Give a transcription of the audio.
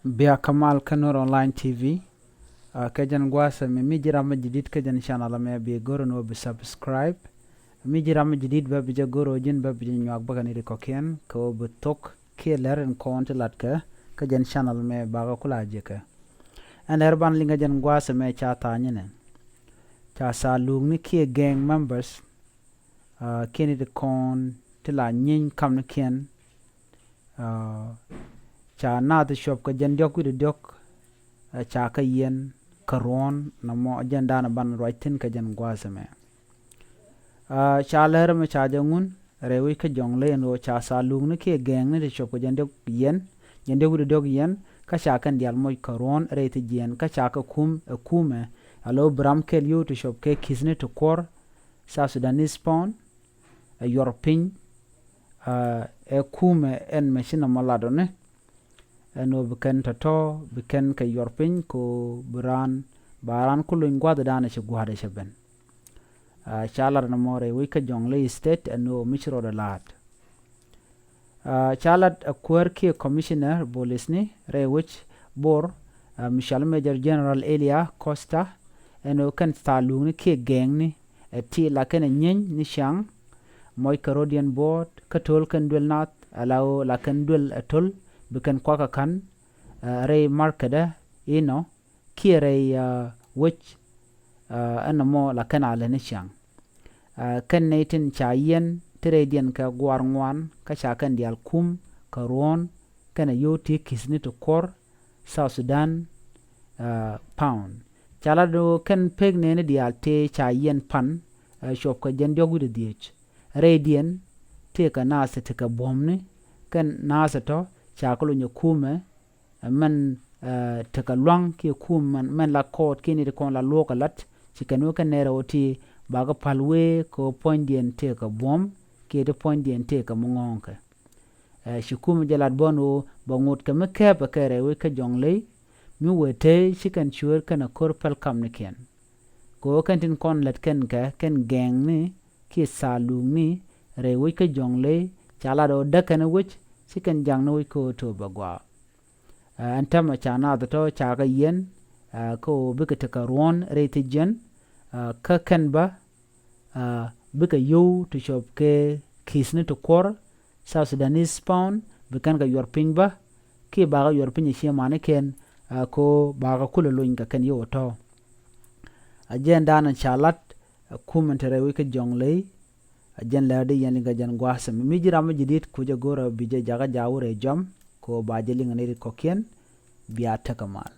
بيا كمال كنور اونلاين تي في كجن غواسة ميجي رام جديد كجن شانل ما بيغورن وبسبسكرايب ميجي رام جديد ببجا غورو جن ببجا نيوك بغاني ريكوكين كو بتوك كي لرن كونت لاتك كجن شانل ما باغا كلا جيكا انا اربان لنگا جن غواسة ما چاتا نينن چاسا لوغني كي gang members كيني دي كون تلا نين كم نكين cha na the shop ka jan jok with dok cha ka yen karon na mo agenda na ban writing ka jan gwasame cha ler me cha jangun rewi ka jongle no cha sa lung ne ke gang ne the shop ka jan jok with dok yen ka cha kan dial mo karon re te jen ka cha ka kume alo bram ke liu to shop ke kisne to kor sa Sudanese pound European e kume en machine malado ne eno beken tato beken ka yorpin ko baran kulu ingwada dana shi gwada shi ben chalar na more we ka jongle state eno michro da lat chalat akwer ki commissioner bolisni re which bor michel major general Elia Costa eno kan talung ni ki gang ni ti la kan nyen ni shang moy Carodian board katol kan dwel nat alaw la kan dwel atol bikan kwaka kan rey markada ino kire which ana mo la kan ala nishang kan netin chayen tredian ka gwarngwan ka chakan dial kum karon kana yoti kisni to kor South Sudan pound chala do kan peg ne dial te chayen pan shop ka jen jogu de diech redian te ka nasa te ka bomni kan nasa to chakulu nyakume man taka luang ki kum man la court kini de kon la lokalat chikanu kan nera oti baga palwe ko poindien te ka bom ki de poindien te ka mongonka shikum jalat bono bangut ka meke ba kere we ka jongle mi wete chikan chur kana korpal kamniken ko kantin kon lat ken ka ken gang ni ki salung ni re we ka jongle chala do dakana wich chicken jang no ko to bagwa antama chana to chaga yen ko bika ka ron rate jen ka kan ba bika yo to shop ke kisne to kor South Sudanese pound bikan ka yorpin ba ki baga yorpin shi mane ken ko baga kula loin ka kan yo to agenda na chalat kumentere we ka jongle ajen lade yani ga jan gwasam mi jirama jidit kuja gora bije jaga jawure jam ko bajeli ngani ko ken biya takamal